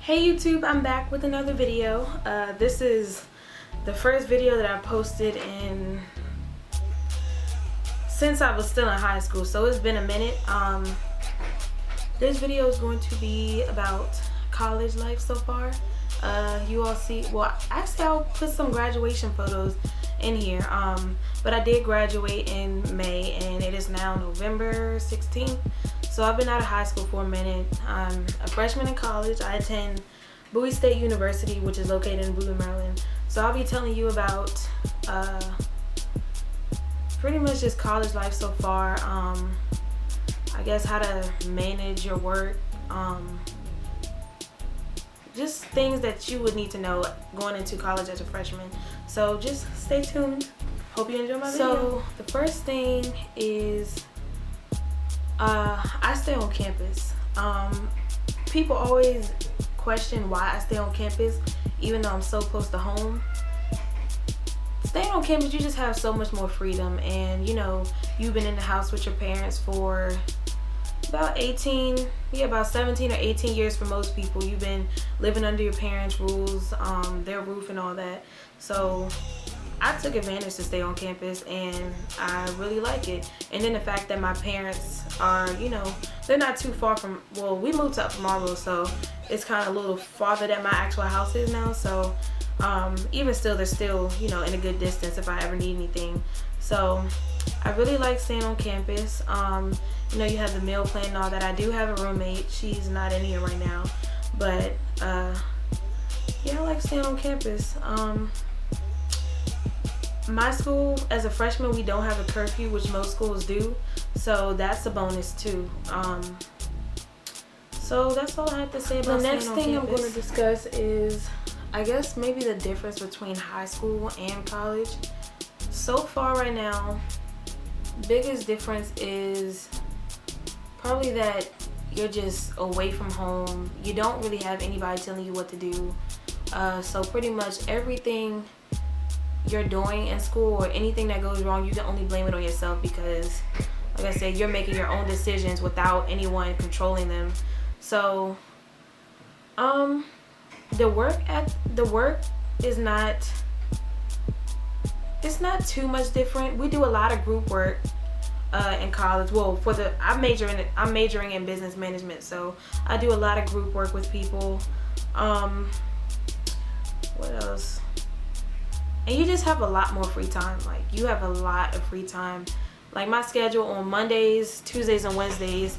Hey YouTube, I'm back with another video. This is the first video that I posted since I was still in high school, so it's been a minute. This video is going to be about college life so far. You all see, well actually I'll put some graduation photos in here, but I did graduate in May and it is now November 16th. So I've been out of high school for a minute. I'm a freshman in college. I attend Bowie State University, which is located in Bowie, Maryland. So I'll be telling you about pretty much just college life so far. I guess how to manage your work. Just things that you would need to know going into college as a freshman. So just stay tuned. Hope you enjoy my video. So the first thing is I stay on campus. People always question why I stay on campus even though I'm so close to home. Staying on campus, you just have so much more freedom, and you know, you've been in the house with your parents for about 17 or 18 years for most people. You've been living under your parents' rules, their roof and all that. So I took advantage to stay on campus and I really like it. And then the fact that my parents are, you know, they're not too far from, well, we moved up from Marlboro, so it's kind of a little farther than my actual house is now. So even still, they're still, you know, in a good distance if I ever need anything. So I really like staying on campus. You know, you have the meal plan and all that. I do have a roommate. She's not in here right now, but yeah, I like staying on campus. My school, as a freshman, we don't have a curfew, which most schools do, so that's a bonus too. So that's all I have to say about staying on campus. The next thing I'm going to discuss is, I guess, maybe the difference between high school and college. So far right now, biggest difference is probably that you're just away from home. You don't really have anybody telling you what to do. So pretty much everything you're doing in school or anything that goes wrong, you can only blame it on yourself because, like I said, you're making your own decisions without anyone controlling them. So the work is not, it's not too much different. We do a lot of group work in college. Well, I'm majoring in business management, so I do a lot of group work with people. What else? And you just have a lot more free time. Like, you have a lot of free time. Like, my schedule on Mondays, Tuesdays, and Wednesdays,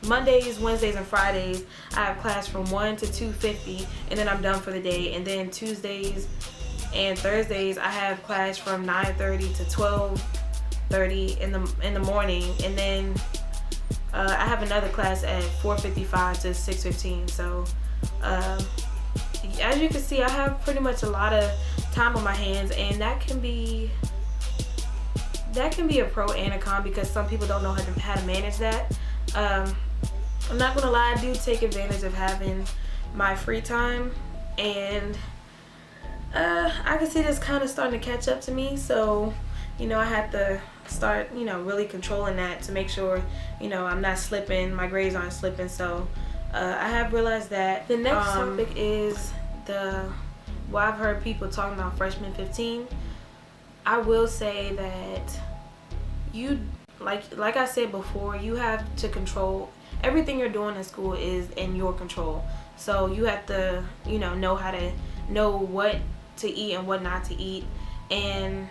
Mondays, Wednesdays, and Fridays, I have class from 1 to 2:50, and then I'm done for the day. And then Tuesdays and Thursdays, I have class from 9:30 to 12:30 in the morning, and then I have another class at 4:55 to 6:15. So as you can see, I have pretty much a lot of time on my hands, and that can be a pro and a con because some people don't know how to manage that. I'm not gonna lie, I do take advantage of having my free time, and I can see this kind of starting to catch up to me. So, you know, I have to start, you know, really controlling that to make sure, you know, I'm not slipping, my grades aren't slipping. So I have realized that. The next topic is I've heard people talking about freshman 15. I will say that you, like I said before, you have to control everything you're doing in school is in your control. So you have to, you know how to know what to eat and what not to eat. And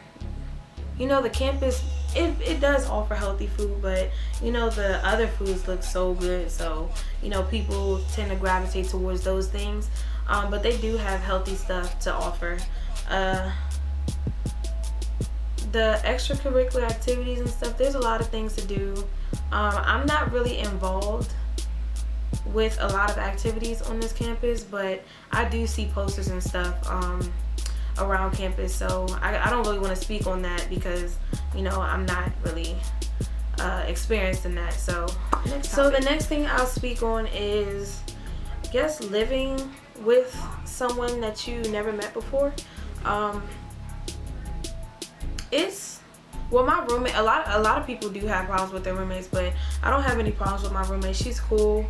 you know, the campus, it does offer healthy food, but you know, the other foods look so good, so you know, people tend to gravitate towards those things. But they do have healthy stuff to offer. The extracurricular activities and stuff, there's a lot of things to do. I'm not really involved with a lot of activities on this campus, but I do see posters and stuff around campus, so I don't really want to speak on that because, you know, I'm not really experienced in that. So the next thing I'll speak on is, I guess, living with someone that you never met before. Well, my roommate, a lot of people do have problems with their roommates, but I don't have any problems with my roommate. She's cool.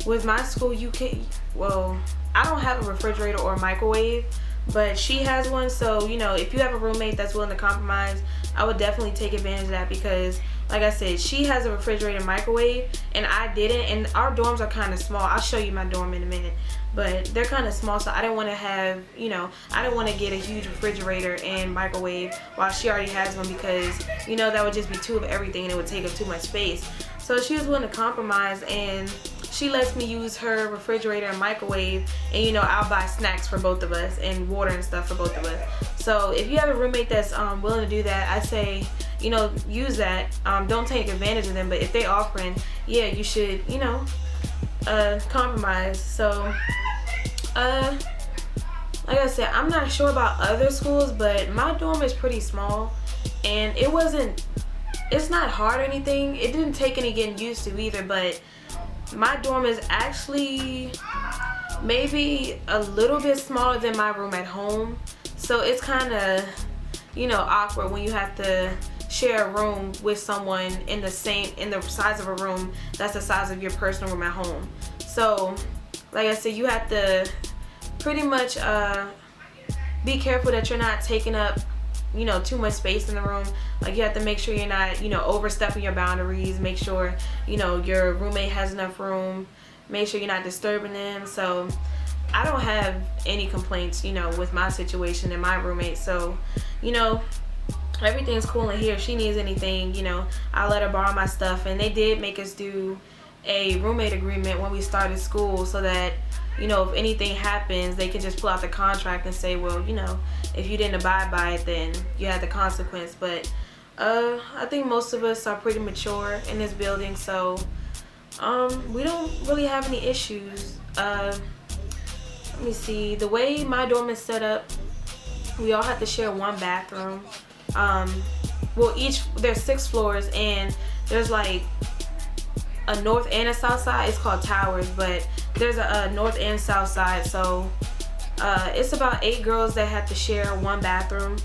with my school, you can, well, I don't have a refrigerator or a microwave, but she has one. So, you know, if you have a roommate that's willing to compromise, I would definitely take advantage of that, because like I said, she has a refrigerator and microwave and I didn't, and our dorms are kind of small. I'll show you my dorm in a minute, but they're kind of small, so I didn't want to have, you know, I didn't want to get a huge refrigerator and microwave while she already has one, because, you know, that would just be two of everything and it would take up too much space. So she was willing to compromise, and she lets me use her refrigerator and microwave, and, you know, I'll buy snacks for both of us and water and stuff for both of us. So if you have a roommate that's willing to do that, I say, you know, use that. Don't take advantage of them, but if they offering, yeah, you should, you know, compromise. So like I said, I'm not sure about other schools, but my dorm is pretty small, and it's not hard or anything. It didn't take any getting used to either, but my dorm is actually maybe a little bit smaller than my room at home. So it's kind of, you know, awkward when you have to share a room with someone in the size of a room that's the size of your personal room at home. So like I said, you have to pretty much be careful that you're not taking up, you know, too much space in the room. Like, you have to make sure you're not, you know, overstepping your boundaries. Make sure, you know, your roommate has enough room. Make sure you're not disturbing them. So I don't have any complaints, you know, with my situation and my roommate. So, you know, everything's cool in here. If she needs anything, you know, I'll let her borrow my stuff. And they did make us do a roommate agreement when we started school, so that, you know, if anything happens, they can just pull out the contract and say, well, you know, if you didn't abide by it, then you had the consequence. But I think most of us are pretty mature in this building, so we don't really have any issues. Let me see, the way my dorm is set up, we all have to share one bathroom. Well, there's 6 floors, and there's like a north and a south side. It's called towers, but there's a north and south side. So it's about 8 girls that have to share one bathroom,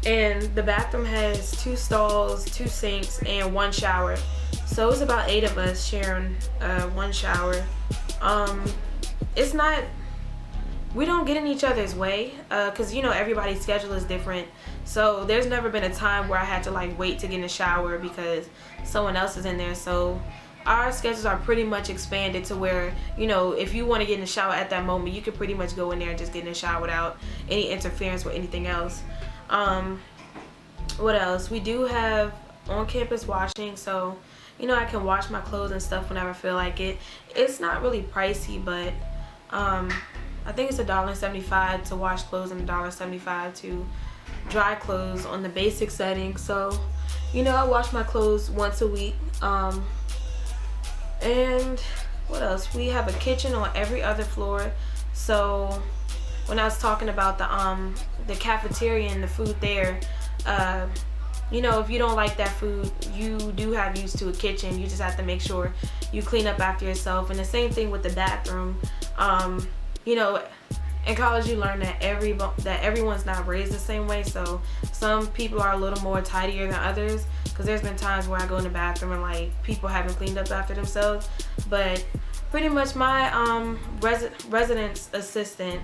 and the bathroom has 2 stalls, 2 sinks, and 1 shower. So it's about 8 of us sharing 1 shower. It's not, we don't get in each other's way, because, you know, everybody's schedule is different. So there's never been a time where I had to like wait to get in the shower because someone else is in there. So our schedules are pretty much expanded to where, you know, if you want to get in the shower at that moment, you can pretty much go in there and just get in the shower without any interference with anything else. What else? We do have on-campus washing, so, you know, I can wash my clothes and stuff whenever I feel like it. It's not really pricey, but I think it's $1.75 to wash clothes and $1.75 to dry clothes on the basic setting. So, you know, I wash my clothes once a week. And what else? We have a kitchen on every other floor. So when I was talking about the cafeteria and the food there, you know, if you don't like that food, you do have used to a kitchen. You just have to make sure you clean up after yourself. And the same thing with the bathroom. You know, in college you learn that everyone's not raised the same way. So some people are a little more tidier than others. Because there's been times where I go in the bathroom and like people haven't cleaned up after themselves. But pretty much my residence assistant,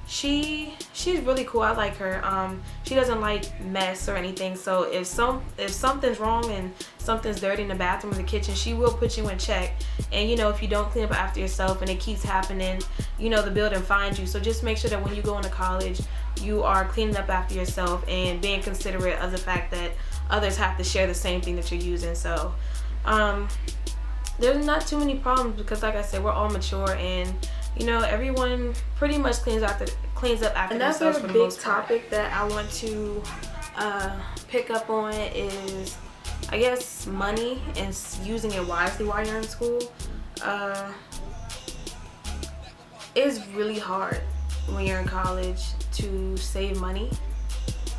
she's really cool. I like her. She doesn't like mess or anything. So if something's wrong and something's dirty in the bathroom or the kitchen, she will put you in check. And, you know, if you don't clean up after yourself and it keeps happening, you know, the building finds you. So just make sure that when you go into college, you are cleaning up after yourself and being considerate of the fact that others have to share the same thing that you're using. So there's not too many problems because, like I said, we're all mature, and, you know, everyone pretty much cleans up after themselves for the most part. Another big topic that I want to pick up on is, I guess, money and using it wisely while you're in school. It's really hard when you're in college to save money.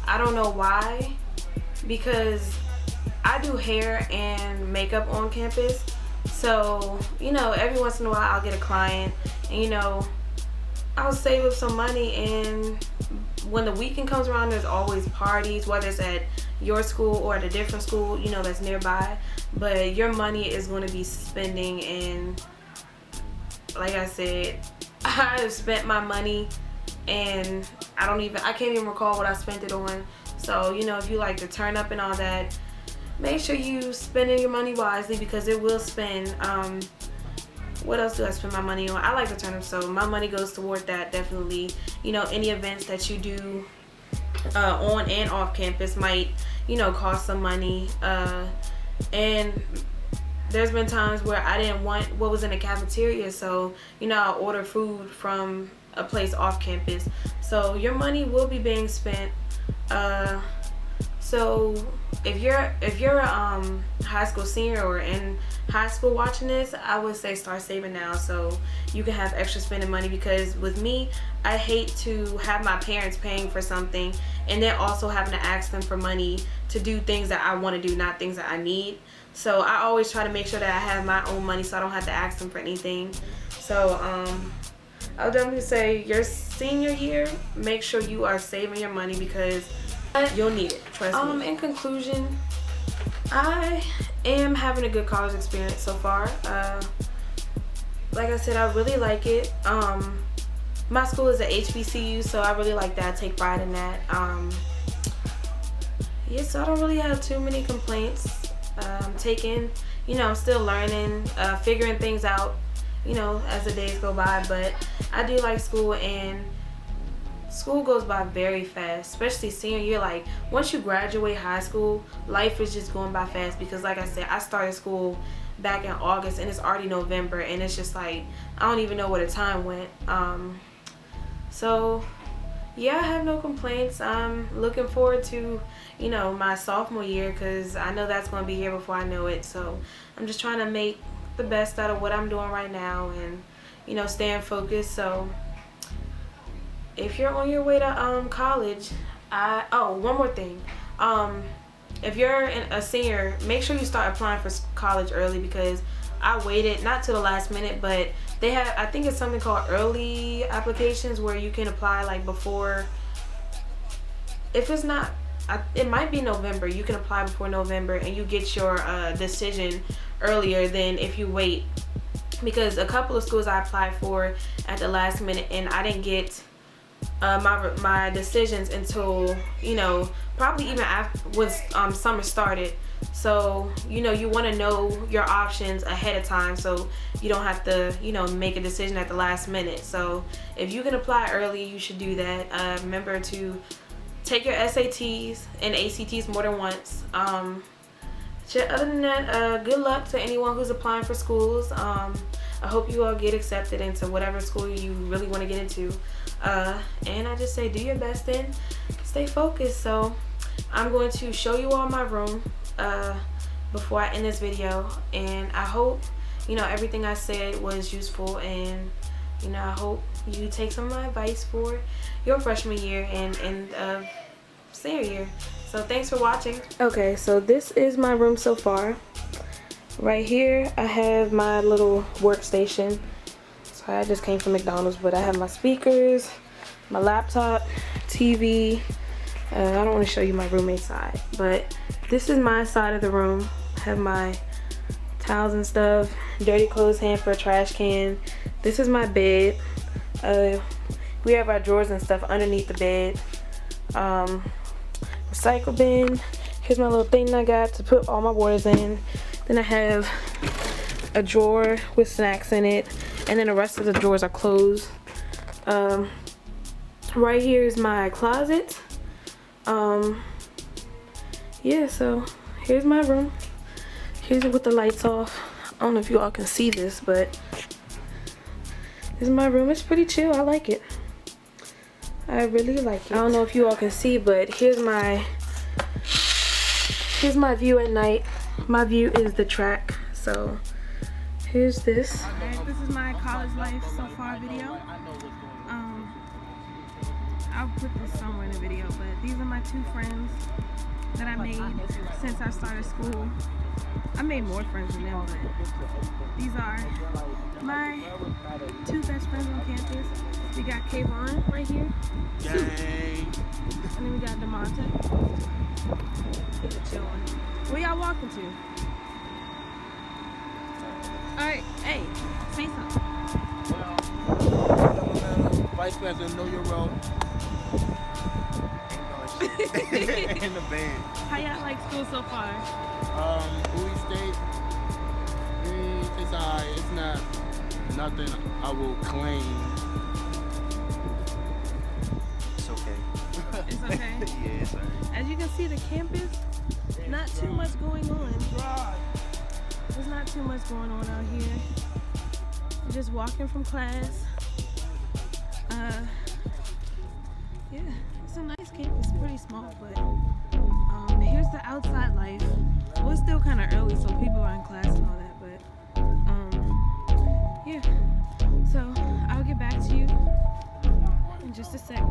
I don't know why, because I do hair and makeup on campus. So, you know, every once in a while I'll get a client and, you know, I'll save up some money, and when the weekend comes around, there's always parties, whether it's at your school or at a different school, you know, that's nearby. But your money is going to be spending in like I said, I have spent my money and I can't even recall what I spent it on. So, you know, if you like to turn up and all that, make sure you spending your money wisely because it will spend. What else do I spend my money on? I like to turn up, so my money goes toward that, definitely. You know, any events that you do on and off campus might, you know, cost some money. And there's been times where I didn't want what was in the cafeteria, so, you know, I'll order food from a place off campus. So your money will be being spent. So if you're a high school senior or in high school watching this, I would say start saving now so you can have extra spending money, because with me, I hate to have my parents paying for something and then also having to ask them for money to do things that I want to do, not things that I need. So I always try to make sure that I have my own money so I don't have to ask them for anything. So I'll definitely say your senior year, make sure you are saving your money because you'll need it, trust me. In conclusion, I am having a good college experience so far. Like I said, I really like it. My school is a HBCU, so I really like that. I take pride in that. Yeah, so I don't really have too many complaints. I'm still learning, figuring things out, you know, as the days go by. But I do like school, and school goes by very fast, especially senior year. Like, once you graduate high school, life is just going by fast because, like I said, I started school back in August and it's already November, and it's just like I don't even know where the time went. So yeah, I have no complaints. I'm looking forward to, you know, my sophomore year because I know that's going to be here before I know it. So I'm just trying to make the best out of what I'm doing right now and, you know, staying focused. So if you're on your way to college, one more thing. If you're a senior, make sure you start applying for college early, because I waited not to the last minute, but they have, I think it's something called early applications where you can apply like before, if it's not, it might be November, you can apply before November and you get your decision earlier than if you wait. Because a couple of schools I applied for at the last minute and I didn't get my decisions until, you know, probably even after when summer started. So, you know, you want to know your options ahead of time so you don't have to, you know, make a decision at the last minute. So if you can apply early, you should do that. Remember to take your SATs and ACTs more than once. Other than that, good luck to anyone who's applying for schools. I hope you all get accepted into whatever school you really want to get into. And I just say do your best and stay focused. So I'm going to show you all my room before I end this video, and I hope, you know, everything I said was useful, and, you know, I hope you take some of my advice for your freshman year and senior year. So thanks for watching. Okay, so this is my room so far. Right here I have my little workstation. So I just came from McDonald's, but I have my speakers, my laptop, TV. I don't want to show you my roommate's side, but this is my side of the room. I have my towels and stuff, dirty clothes hamper, trash can. This is my bed. We have our drawers and stuff underneath the bed. Recycle bin. Here's my little thing I got to put all my waters in. Then I have a drawer with snacks in it, and then the rest of the drawers are closed. Right here is my closet. Yeah, so here's my room. Here's it with the lights off. I don't know if you all can see this, but this is my room. It's pretty chill. I like it. I really like it. I don't know if you all can see, but here's my view at night. My view is the track. So here's this. Alright, this is my college life so far video. I'll put this somewhere in the video, but these are my two friends that I made since I started school. I made more friends than them, but these are my two best friends on campus. We got Kayvon right here. Yay. And then we got DeMonte. Where y'all walking to? Alright, hey, say something. Vice President, know your role. In the band. How y'all like school so far? Bowie State, it's alright. It's not nothing I will claim. It's okay. It's okay? Yeah, it's alright. As you can see, the campus, not too much going on. There's not too much going on out here. Just walking from class. Yeah, it's a nice campus, pretty small, but here's the outside life. Well, it's still kind of early, so people are in class and all that, but yeah. So I'll get back to you in just a sec.